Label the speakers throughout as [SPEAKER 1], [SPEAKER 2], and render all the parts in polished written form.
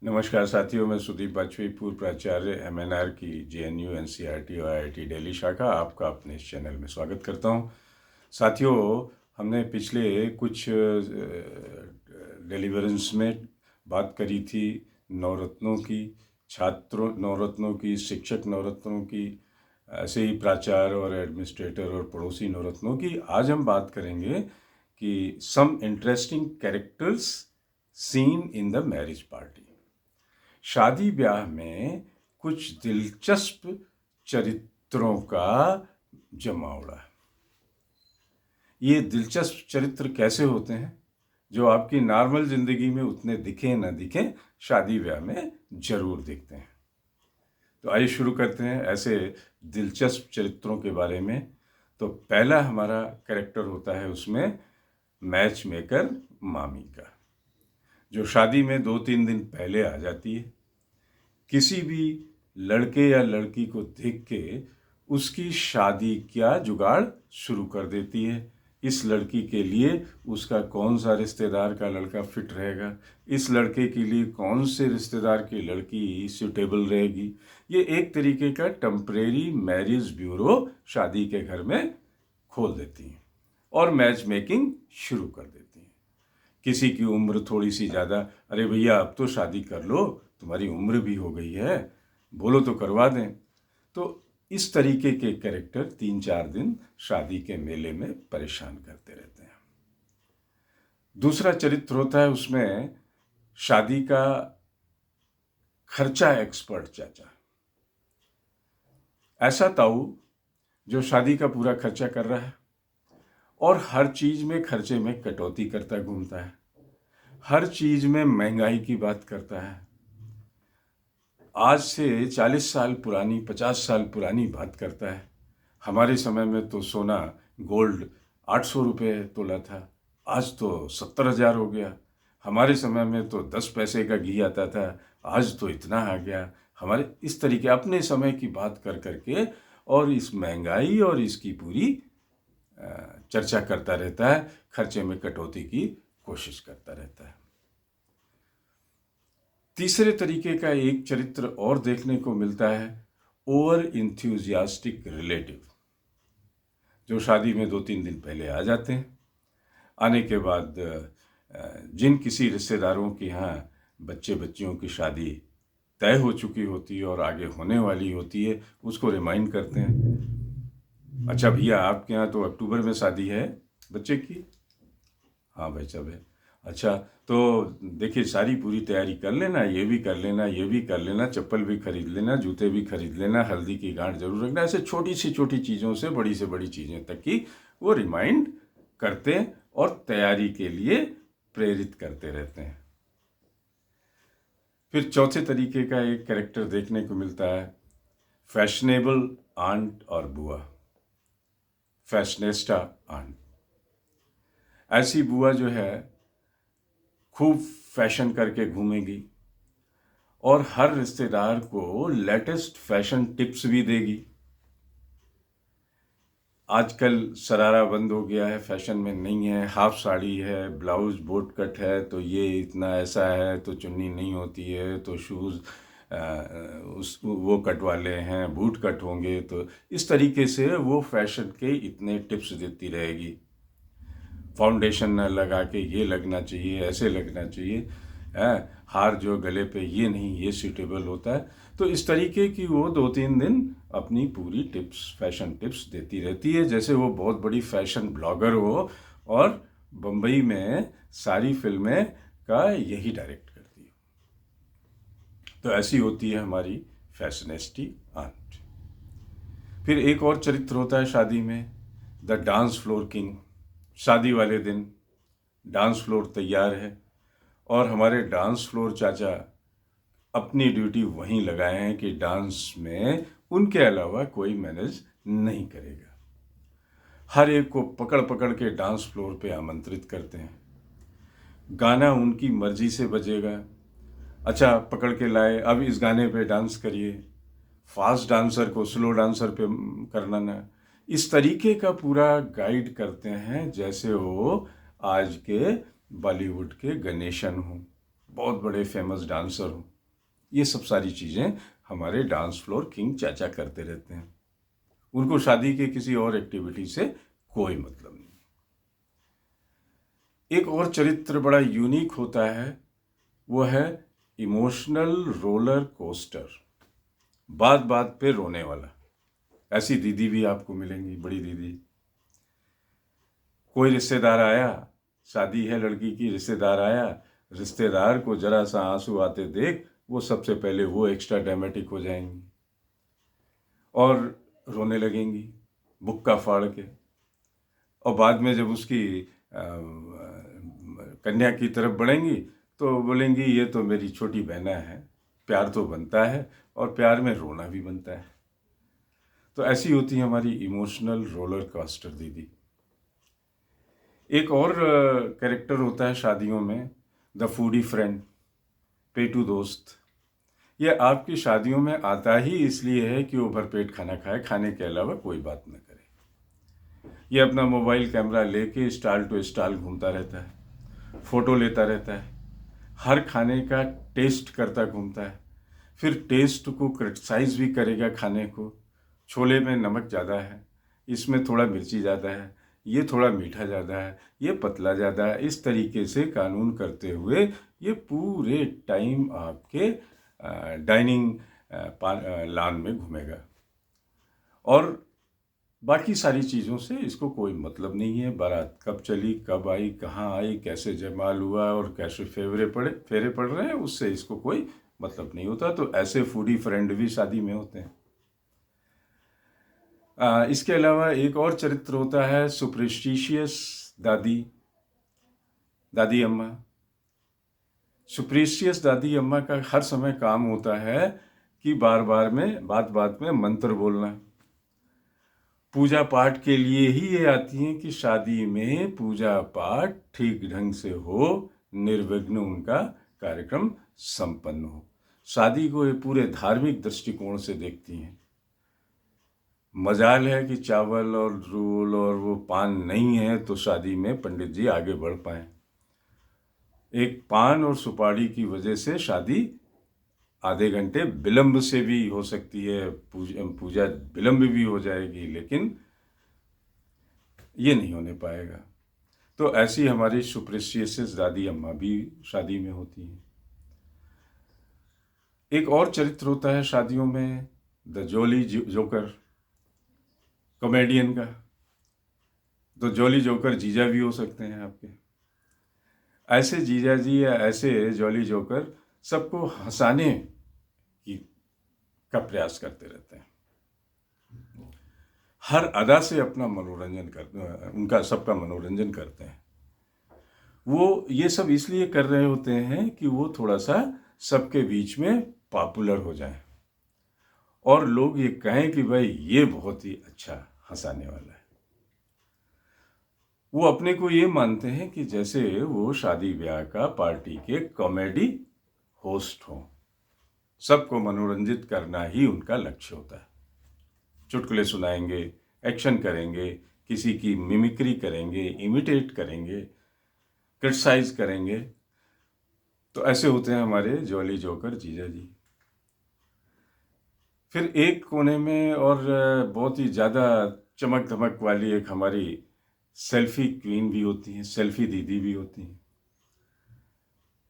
[SPEAKER 1] नमस्कार साथियों, मैं सुदीप बाजपेयी, पूर्व प्राचार्य एमएनआर की जेएनयू एनसीईआरटी और आईआईटी दिल्ली शाखा आपका अपने इस चैनल में स्वागत करता हूं। साथियों, हमने पिछले कुछ डिलीवरेंस में बात करी थी नवरत्नों की, छात्रों नवरत्नों की, शिक्षक नवरत्नों की, ऐसे ही प्राचार्य और एडमिनिस्ट्रेटर और पड़ोसी नवरत्नों की। आज हम बात करेंगे कि some interesting characters seen in the marriage party. शादी ब्याह में कुछ दिलचस्प चरित्रों का जमावड़ा। ये दिलचस्प चरित्र कैसे होते हैं, जो आपकी नॉर्मल जिंदगी में उतने दिखे न दिखे, शादी ब्याह में जरूर दिखते हैं। तो आइए शुरू करते हैं ऐसे दिलचस्प चरित्रों के बारे में। तो पहला हमारा कैरेक्टर होता है उसमें मैच मेकर मामी का, जो शादी में 2-3 दिन पहले आ जाती है। किसी भी लड़के या लड़की को देख के उसकी शादी का जुगाड़ शुरू कर देती है। इस लड़की के लिए उसका कौन सा रिश्तेदार का लड़का फिट रहेगा, इस लड़के के लिए कौन से रिश्तेदार की लड़की सूटेबल रहेगी। ये एक तरीके का टेम्परेरी मैरिज ब्यूरो शादी के घर में खोल देती हैं और मैच मेकिंग शुरू कर देती हैं। किसी की उम्र थोड़ी सी ज़्यादा, अरे भैया अब तो शादी कर लो, तुम्हारी उम्र भी हो गई है, बोलो तो करवा दें। तो इस तरीके के कैरेक्टर 3-4 दिन शादी के मेले में परेशान करते रहते हैं। दूसरा चरित्र होता है उसमें शादी का खर्चा एक्सपर्ट चाचा। ऐसा ताऊ जो शादी का पूरा खर्चा कर रहा है और हर चीज में खर्चे में कटौती करता घूमता है, हर चीज में महंगाई की बात करता है। आज से 40 साल पुरानी, 50 साल पुरानी बात करता है। हमारे समय में तो सोना गोल्ड 800 रुपये तोला था, आज तो 70,000 हो गया। हमारे समय में तो 10 पैसे का घी आता था, आज तो इतना आ गया। हमारे इस तरीके अपने समय की बात कर करके और इस महंगाई और इसकी पूरी चर्चा करता रहता है, खर्चे में कटौती की कोशिश करता रहता है। तीसरे तरीके का एक चरित्र और देखने को मिलता है, ओवर इंथ्यूजियास्टिक रिलेटिव, जो शादी में 2-3 दिन पहले आ जाते हैं। आने के बाद जिन किसी रिश्तेदारों के यहाँ बच्चे बच्चियों की शादी तय हो चुकी होती है और आगे होने वाली होती है, उसको रिमाइंड करते हैं, अच्छा भैया आपके यहाँ तो अक्टूबर में शादी है बच्चे की। हाँ भाई साहब है। अच्छा तो देखिए सारी पूरी तैयारी कर लेना, ये भी कर लेना, ये भी कर लेना, चप्पल भी खरीद लेना, जूते भी खरीद लेना, हल्दी की गांठ जरूर रखना। ऐसे छोटी सी छोटी चीज़ों से बड़ी चीज़ें तक की वो रिमाइंड करते और तैयारी के लिए प्रेरित करते रहते हैं। फिर चौथे तरीके का एक कैरेक्टर देखने को मिलता है, फैशनेबल आंट और बुआ, फैशनेस्टा आंट। ऐसी बुआ जो है खूब फैशन करके घूमेगी और हर रिश्तेदार को लेटेस्ट फैशन टिप्स भी देगी। आजकल शरारा बंद हो गया है, फैशन में नहीं है, हाफ साड़ी है, ब्लाउज बोट कट है तो ये इतना ऐसा है, तो चुन्नी नहीं होती है, तो शूज़ उस वो कट वाले हैं, बूट कट होंगे। तो इस तरीके से वो फैशन के इतने टिप्स देती रहेगी। फाउंडेशन न लगा के ये लगना चाहिए, ऐसे लगना चाहिए, हार जो गले पे ये नहीं, ये सूटेबल होता है। तो इस तरीके की वो 2-3 दिन अपनी पूरी टिप्स, फैशन टिप्स देती रहती है, जैसे वो बहुत बड़ी फैशन ब्लॉगर हो और बम्बई में सारी फिल्में का यही डायरेक्ट करती है। तो ऐसी होती है हमारी फैशनेस्टी आंट। फिर एक और चरित्र होता है शादी में, द डांस फ्लोर किंग। शादी वाले दिन डांस फ्लोर तैयार है और हमारे डांस फ्लोर चाचा अपनी ड्यूटी वहीं लगाए हैं कि डांस में उनके अलावा कोई मैनेज नहीं करेगा। हर एक को पकड़ पकड़ के डांस फ्लोर पे आमंत्रित करते हैं। गाना उनकी मर्जी से बजेगा, अच्छा पकड़ के लाए, अब इस गाने पे डांस करिए, फास्ट डांसर को स्लो डांसर पे करना ना। इस तरीके का पूरा गाइड करते हैं जैसे वो आज के बॉलीवुड के गणेशन हों, बहुत बड़े फेमस डांसर हों। ये सब सारी चीज़ें हमारे डांस फ्लोर किंग चाचा करते रहते हैं। उनको शादी के किसी और एक्टिविटी से कोई मतलब नहीं। एक और चरित्र बड़ा यूनिक होता है, वो है इमोशनल रोलर कोस्टर, बात बात पे रोने वाला। ऐसी दीदी भी आपको मिलेंगी, बड़ी दीदी। कोई रिश्तेदार आया, शादी है लड़की की, रिश्तेदार आया, रिश्तेदार को जरा सा आंसू आते देख वो सबसे पहले वो एक्स्ट्रा ड्रामेटिक हो जाएंगी और रोने लगेंगी बुक्का फाड़ के। और बाद में जब उसकी कन्या की तरफ बढ़ेंगी तो बोलेंगी ये तो मेरी छोटी बहना है, प्यार तो बनता है और प्यार में रोना भी बनता है। तो ऐसी होती है हमारी इमोशनल रोलर कोस्टर दीदी। एक और कैरेक्टर होता है शादियों में, द फूडी फ्रेंड, पेटू दोस्त। ये आपकी शादियों में आता ही इसलिए है कि वो भरपेट खाना खाए, खाने के अलावा कोई बात न करे। ये अपना मोबाइल कैमरा लेके स्टाल टू स्टाल घूमता रहता है, फोटो लेता रहता है, हर खाने का टेस्ट करता घूमता है, फिर टेस्ट को क्रिटिसाइज भी करेगा खाने को। छोले में नमक ज़्यादा है, इसमें थोड़ा मिर्ची ज़्यादा है, ये थोड़ा मीठा ज़्यादा है, ये पतला ज़्यादा है। इस तरीके से कानून करते हुए ये पूरे टाइम आपके डाइनिंग लॉन में घूमेगा और बाकी सारी चीज़ों से इसको कोई मतलब नहीं है। बारात कब चली, कब आई, कहाँ आई, कैसे जयमाल हुआ और कैसे फेरे पड़ रहे हैं, उससे इसको कोई मतलब नहीं होता। तो ऐसे फूडी फ्रेंड भी शादी में होते हैं। इसके अलावा एक और चरित्र होता है सुपरस्टिशियस दादी अम्मा। सुपरस्टिशियस दादी अम्मा का हर समय काम होता है कि बात बात में मंत्र बोलना। पूजा पाठ के लिए ही ये आती हैं कि शादी में पूजा पाठ ठीक ढंग से हो, निर्विघ्न उनका कार्यक्रम संपन्न हो। शादी को ये पूरे धार्मिक दृष्टिकोण से देखती हैं। मजाल है कि चावल और रोल और वो पान नहीं है तो शादी में पंडित जी आगे बढ़ पाए। एक पान और सुपारी की वजह से शादी आधे घंटे विलंब से भी हो सकती है, पूजा विलंब भी हो जाएगी, लेकिन ये नहीं होने पाएगा। तो ऐसी हमारी सुपरस्टिशियस दादी अम्मा भी शादी में होती हैं। एक और चरित्र होता है शादियों में, द जॉली जोकर, कॉमेडियन का। तो जॉली जोकर जीजा भी हो सकते हैं आपके। ऐसे जीजा जी या ऐसे जॉली जोकर सबको हंसाने का प्रयास करते रहते हैं, हर अदा से अपना मनोरंजन करते, उनका सबका मनोरंजन करते हैं। वो ये सब इसलिए कर रहे होते हैं कि वो थोड़ा सा सबके बीच में पॉपुलर हो जाए और लोग ये कहें कि भाई ये बहुत ही अच्छा हंसाने वाला है। वो अपने को ये मानते हैं कि जैसे वो शादी ब्याह का पार्टी के कॉमेडी होस्ट हों। सबको मनोरंजित करना ही उनका लक्ष्य होता है। चुटकुले सुनाएंगे, एक्शन करेंगे, किसी की मिमिक्री करेंगे, इमिटेट करेंगे, क्रिटिसाइज करेंगे। तो ऐसे होते हैं हमारे जॉली जोकर जीजा जी। फिर एक कोने में और बहुत ही ज़्यादा चमक धमक वाली एक हमारी सेल्फी क्वीन भी होती हैं, सेल्फी दीदी भी होती हैं।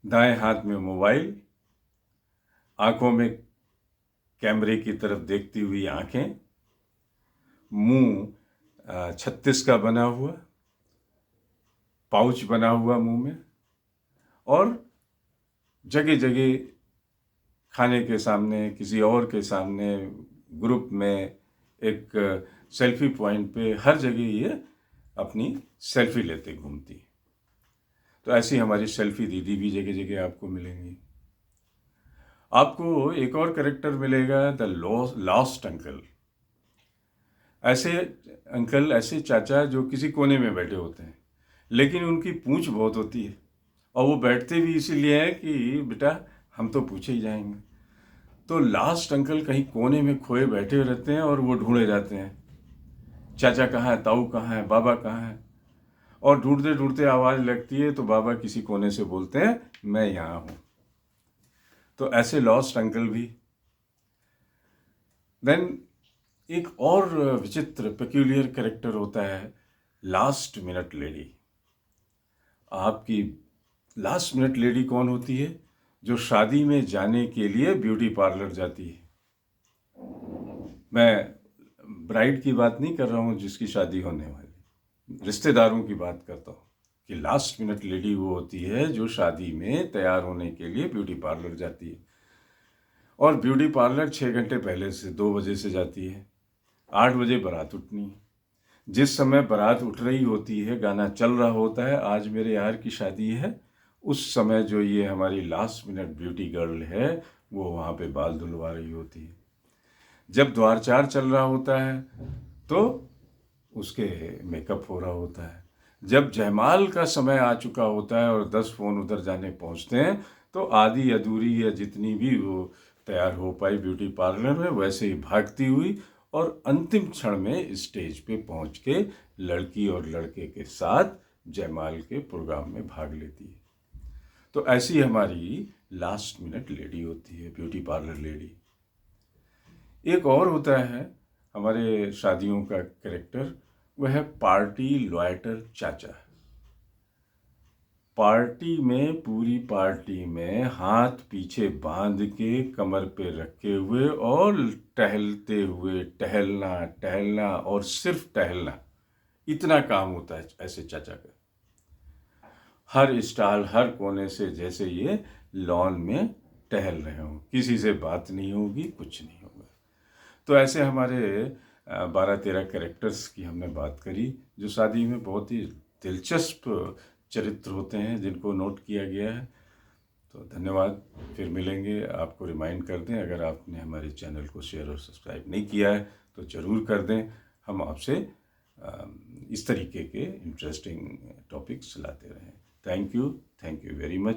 [SPEAKER 1] दाएं हाथ में मोबाइल, आंखों में कैमरे की तरफ देखती हुई आंखें, मुंह 36 का बना हुआ, पाउच बना हुआ मुंह में, और जगह जगह खाने के सामने, किसी और के सामने, ग्रुप में, एक सेल्फी पॉइंट पे, हर जगह ये अपनी सेल्फी लेते घूमती है। तो ऐसी हमारी सेल्फी दीदी भी जगह जगह आपको मिलेंगी। आपको एक और कैरेक्टर मिलेगा, द लॉस्ट अंकल। ऐसे अंकल, ऐसे चाचा जो किसी कोने में बैठे होते हैं, लेकिन उनकी पूंछ बहुत होती है और वो बैठते भी इसीलिए हैं कि बेटा हम तो पूछे ही जाएंगे। तो लास्ट अंकल कहीं कोने में खोए बैठे रहते हैं और वो ढूंढे जाते हैं, चाचा कहाँ है, ताऊ कहाँ है, बाबा कहाँ है। और ढूंढते ढूंढते आवाज़ लगती है तो बाबा किसी कोने से बोलते हैं मैं यहाँ हूँ। तो ऐसे लॉस्ट अंकल भी। देन एक और विचित्र पेक्यूलियर कैरेक्टर होता है लास्ट मिनट लेडी। आपकी लास्ट मिनट लेडी कौन होती है? जो शादी में जाने के लिए ब्यूटी पार्लर जाती है। मैं ब्राइड की बात नहीं कर रहा हूँ जिसकी शादी होने वाली, रिश्तेदारों की बात करता हूँ कि लास्ट मिनट लेडी वो होती है जो शादी में तैयार होने के लिए ब्यूटी पार्लर जाती है। और ब्यूटी पार्लर 6 घंटे पहले से 2 बजे से जाती है। 8 बजे बारात उठनी है। जिस समय बारात उठ रही होती है, गाना चल रहा होता है, आज मेरे यार की शादी है, उस समय जो ये हमारी लास्ट मिनट ब्यूटी गर्ल है वो वहाँ पे बाल धुलवा रही होती है। जब द्वारचार चल रहा होता है तो उसके मेकअप हो रहा होता है। जब जयमाल का समय आ चुका होता है और 10 फ़ोन उधर जाने पहुंचते हैं तो आधी अधूरी या जितनी भी वो तैयार हो पाई ब्यूटी पार्लर में वैसे ही भागती हुई और अंतिम क्षण में स्टेज पे पहुंच के लड़की और लड़के के साथ जयमाल के प्रोग्राम में भाग लेती है। तो ऐसी हमारी लास्ट मिनट लेडी होती है, ब्यूटी पार्लर लेडी। एक और होता है हमारे शादियों का कैरेक्टर, वह है पार्टी लॉयटर चाचा। पार्टी में, पूरी पार्टी में हाथ पीछे बांध के कमर पे रखे हुए और टहलते हुए, टहलना टहलना और सिर्फ टहलना, इतना काम होता है ऐसे चाचा का। हर स्टाल, हर कोने से जैसे ये लॉन में टहल रहे हों, किसी से बात नहीं होगी, कुछ नहीं होगा। तो ऐसे हमारे 12-13 कैरेक्टर्स की हमने बात करी जो शादी में बहुत ही दिलचस्प चरित्र होते हैं जिनको नोट किया गया है। तो धन्यवाद, फिर मिलेंगे। आपको रिमाइंड कर दें, अगर आपने हमारे चैनल को शेयर और सब्सक्राइब नहीं किया है तो ज़रूर कर दें। हम आपसे इस तरीके के इंटरेस्टिंग टॉपिक्स लाते रहें। Thank you very much.